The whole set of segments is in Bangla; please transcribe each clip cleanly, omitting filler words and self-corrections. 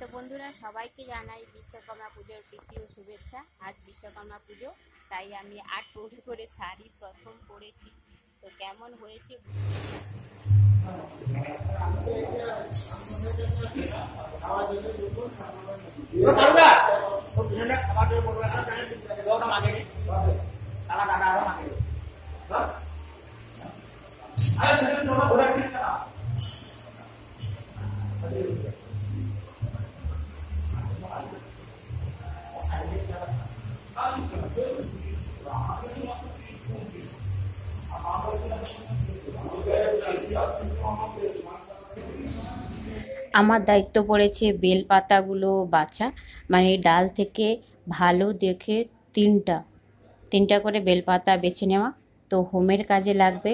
তো বন্ধুরা সবাইকে জানাই বিশ্বকর্মা পুজোর প্রীতি ও শুভেচ্ছা। আজ বিশ্বকর্মা পুজো, তাই আমি ৮ পৌঁছে করে শাড়ি প্রথম পরেছি। তো কেমন হয়েছে আমার দায়িত্ব পড়েছে বেল পাতাগুলো বাছা, মানে ডাল থেকে ভালো দেখে তিনটা করে বেলপাতা বেছে নেওয়া। তো হোমের কাজে লাগবে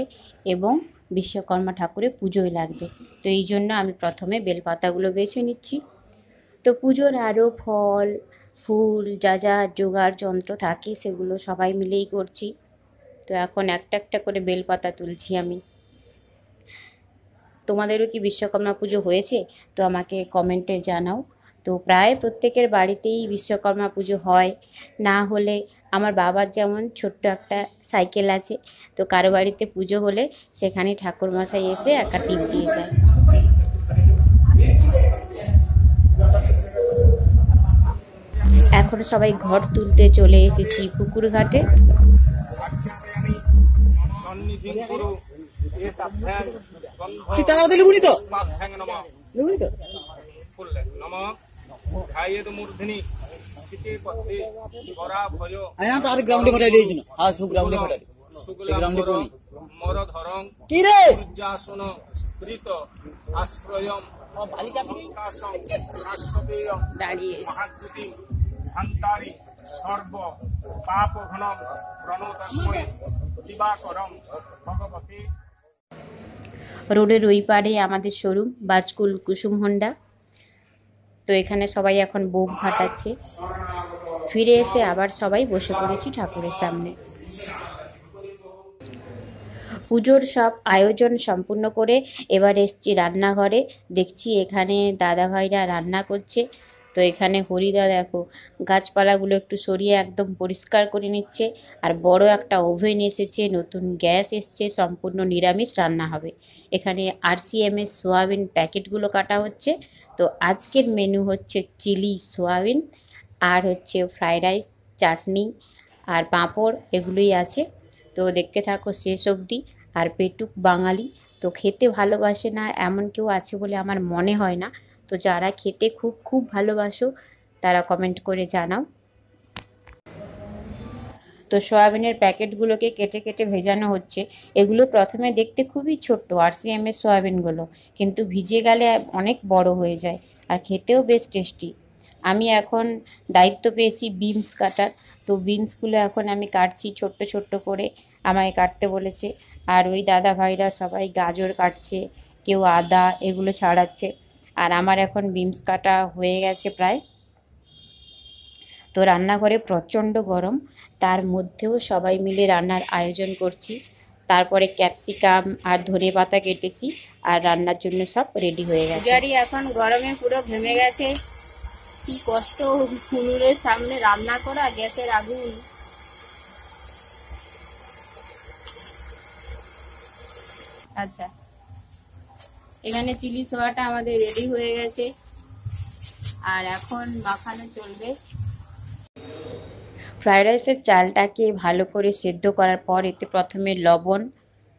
এবং বিশ্বকর্মা ঠাকুরের পুজোয় লাগবে। তো এই জন্য আমি প্রথমে বেলপাতাগুলো বেছে নিচ্ছি। তো পুজোর আরও ফল ফুল যা যা জোগাড় যন্ত্র থাকে সেগুলো সবাই মিলেই করছি। তো এখন একটা একটা করে বেলপাতা তুলছি আমি। তোমাদেরও কি বিশ্বকর্মা পুজো হয়েছে? তো আমাকে কমেন্টে জানাও। তো প্রায় প্রত্যেকের বাড়িতেই বিশ্বকর্মা পুজো হয়, না হলে আমার বাবার যেমন ছোট্ট একটা সাইকেল আছে, তো কারো বাড়িতে পুজো হলে সেখানে ঠাকুরমশাই এসে একটা টিপ দিয়ে যায়। এখন সবাই ঘর তুলতে চলে এসেছি পুকুর ঘাটে। দাঁড়িয়ে সর্ব পাপ ঘনম প্রণতস্মৈ দিবাকরম ভগবতী। রোডের ওই পারে আমাদের শোরুম বাজকুল কুসুম হোন্ডা। তো এখানে সবাই এখন বোম ফাটাচ্ছে। ফিরে এসে আবার সবাই বসে পড়েছি ঠাকুরের সামনে। পুজোর সব আয়োজন সম্পূর্ণ করে এবার এসছি রান্নাঘরে। দেখছি এখানে দাদাভাইরা রান্না করছে। তো এখানে হরিদা দেখো গাছপালাগুলো একটু সরিয়ে একদম পরিষ্কার করে নিচ্ছে। আর বড় একটা ওভেন এসেছে, নতুন গ্যাস এসছে, সম্পূর্ণ নিরামিষ রান্না হবে। এখানে RCMS সোয়াবিন প্যাকেটগুলো কাটা হচ্ছে। তো আজকের মেনু হচ্ছে চিলি সোয়াবিন, আর হচ্ছে ফ্রাইড রাইস, চাটনি আর পাঁপড়, এগুলোই আছে। তো দেখতে থাকো শেষ অবধি। আর পেটুক বাঙালি, তো খেতে ভালোবাসে না এমন কেউ আছে বলে আমার মনে হয় না। তো যারা খেতে খুব খুব ভালোবাসো তারা কমেন্ট করে জানাও। তো সয়াবিনের প্যাকেটগুলোকে কেটে কেটে ভেজানো হচ্ছে। এগুলো প্রথমে দেখতে খুবই ছোট্ট RCMS সয়াবিনগুলো, কিন্তু ভিজে গেলে অনেক বড় হয়ে যায় আর খেতেও বেশ টেস্টি। আমি এখন দায়িত্ব পেয়েছি বিনস কাটার। তো বিনসগুলো এখন আমি কাটছি ছোট্ট ছোট্ট করে, আমায় কাটতে বলেছে। আর ওই দাদা ভাইরা সবাই গাজর কাটছে, কেউ আদা, এগুলো ছাড়াচ্ছে। আর আমার এখন বিনস কাটা হয়ে গেছে প্রায়। তো রান্নাঘরে প্রচণ্ড গরম, তার মধ্যেও সবাই মিলে রান্নার আয়োজন করছি। তারপরে ক্যাপসিকাম আর ধনেপাতা কেটেছি, আর রান্নার জন্য সব রেডি হয়ে গেছে। পূজারি এখন গরমে পুরো ঘেমে গেছে। কি কষ্ট উনুনের সামনে রান্না করা, গ্যাসের আগুন। আচ্ছা, এখানে চিলি সোয়াটা আমাদের রেডি হয়ে গেছে, আর এখন মাখানো চলবে। ফ্রাইড রাইসের চালটাকে ভালো করে সেদ্ধ করার পর এতে প্রথমে লবণ,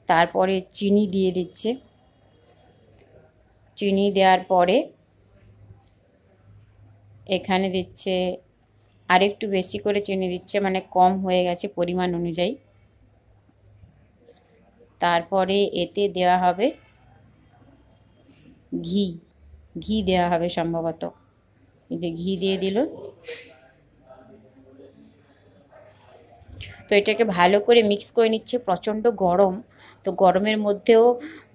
তারপরে চিনি দিয়ে দিচ্ছে। চিনি দেওয়ার পরে এখানে দিচ্ছে আরেকটু বেশি করে চিনি দিচ্ছে, মানে কম হয়ে গেছে পরিমাণ অনুযায়ী। তারপরে এতে দেওয়া হবে ঘি দেওয়া হবে সম্ভবত। এই যে ঘি দিয়ে দিল। তো এটাকে ভালো করে মিক্স করে নিচ্ছে। প্রচণ্ড গরম, তো গরমের মধ্যেও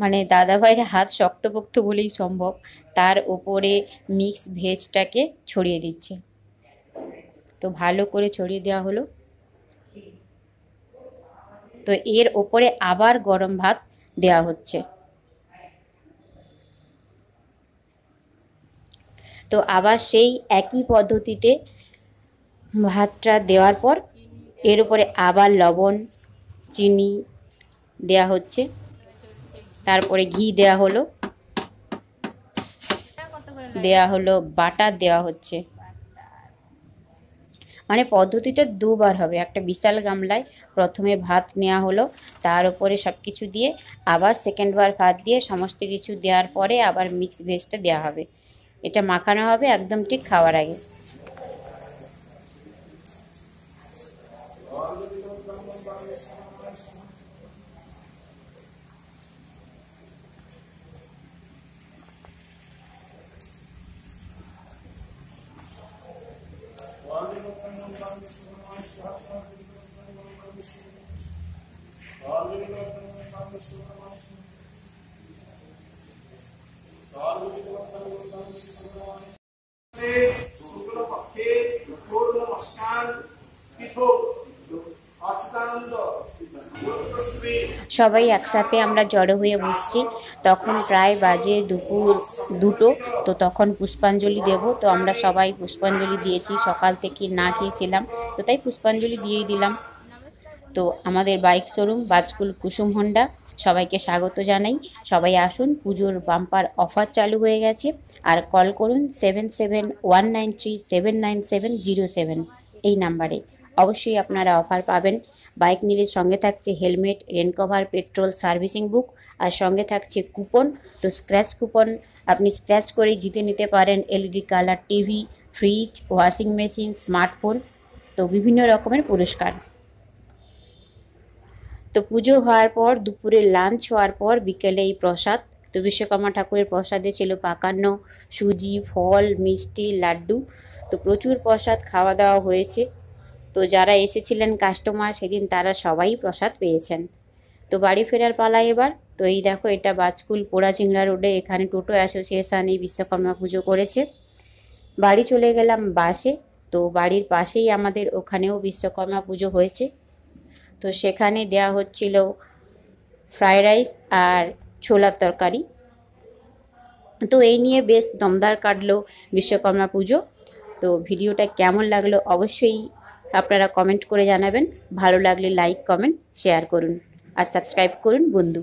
মানে দাদাভাইয়ের হাত শক্তপোক্ত বলেই সম্ভব, তার ওপরে মিক্স ভেজটাকে ছড়িয়ে দিচ্ছে। তো ভালো করে ছড়িয়ে দেওয়া হলো। তো এর ওপরে আবার গরম ভাত দেওয়া হচ্ছে। তো আবার সেই একই পদ্ধতিতে ভাতটা দেওয়ার পর এর উপরে আবার লবণ, চিনি দেয়া হচ্ছে, তারপরে ঘি দেয়া হলো, বাটার দেওয়া হচ্ছে। মানে পদ্ধতিটা দুবার হবে। একটা বিশাল গামলায় প্রথমে ভাত নেওয়া হলো, তার উপরে সব কিছু দিয়ে আবার সেকেন্ডবার ভাত দিয়ে সমস্ত কিছু দেওয়ার পরে আবার মিক্স ভেজটা দেওয়া হবে। এটা মাখানো হবে একদম ঠিক খাওয়ার আগে। সবাই একসাথে আমরা জড়ো হয়ে বসছি। তখন প্রায় বাজে দুপুর 2টো। তো তখন পুষ্পাঞ্জলি দেব। তো আমরা সবাই পুষ্পাঞ্জলি দিয়েছি, সকাল থেকে না খেয়েছিলাম, তো তাই পুষ্পাঞ্জলি দিয়েই দিলাম। তো আমাদের বাইক শোরুম বাজকুল কুসুম হোন্ডা সবাইকে স্বাগত জানাই। সবাই আসুন, পুজোর বাম্পার অফার চালু হয়ে গেছে। আর কল করুন 7719379707 এই নাম্বারে। অবশ্যই আপনারা অফার পাবেন। বাইক নিলে সঙ্গে থাকছে helmet, rain cover, petrol, servicing book, আর সঙ্গে থাকছে কুপন। তো স্ক্র্যাচ কুপন আপনি স্ক্র্যাচ করে জিতে নিতে পারেন LED colour TV, fridge, washing machine, smartphone, তো বিভিন্ন রকমের পুরস্কার। তো পুজো হওয়ার পর দুপুরে লাঞ্চ হওয়ার পর বিকেলে এই প্রসাদ। তো বিশ্বকর্মা ঠাকুরের প্রসাদে ছিল পাকান্ন, সুজি, ফল, মিষ্টি, লাড্ডু। তো প্রচুর প্রসাদ খাওয়া দাওয়া হয়েছে। তো যারা এসেছিলেন কাস্টমার সেদিন তারা সবাই প্রসাদ পেয়েছেন। তো বাড়ি ফেরার পালা এবার। তো এই দেখো, এটা বাজকুল পোড়াচিংড়া রোডে, এখানে টোটো অ্যাসোসিয়েশন এই বিশ্বকর্মা পুজো করেছে। বাড়ি চলে গেলাম বাসে। তো বাড়ির পাশেই আমাদের ওখানেও বিশ্বকর্মা পুজো হয়েছে। তো সেখানে দেয়া হচ্ছিল ফ্রাইড রাইস আর ছোলার তরকারি। তো এই নিয়ে বেশ দমদার কাটলো বিশ্বকর্মা পুজো। তো ভিডিওটা কেমন লাগলো অবশ্যই আপনারা কমেন্ট করে জানাবেন। ভালো লাগলে লাইক, কমেন্ট, শেয়ার করুন আর সাবস্ক্রাইব করুন বন্ধু।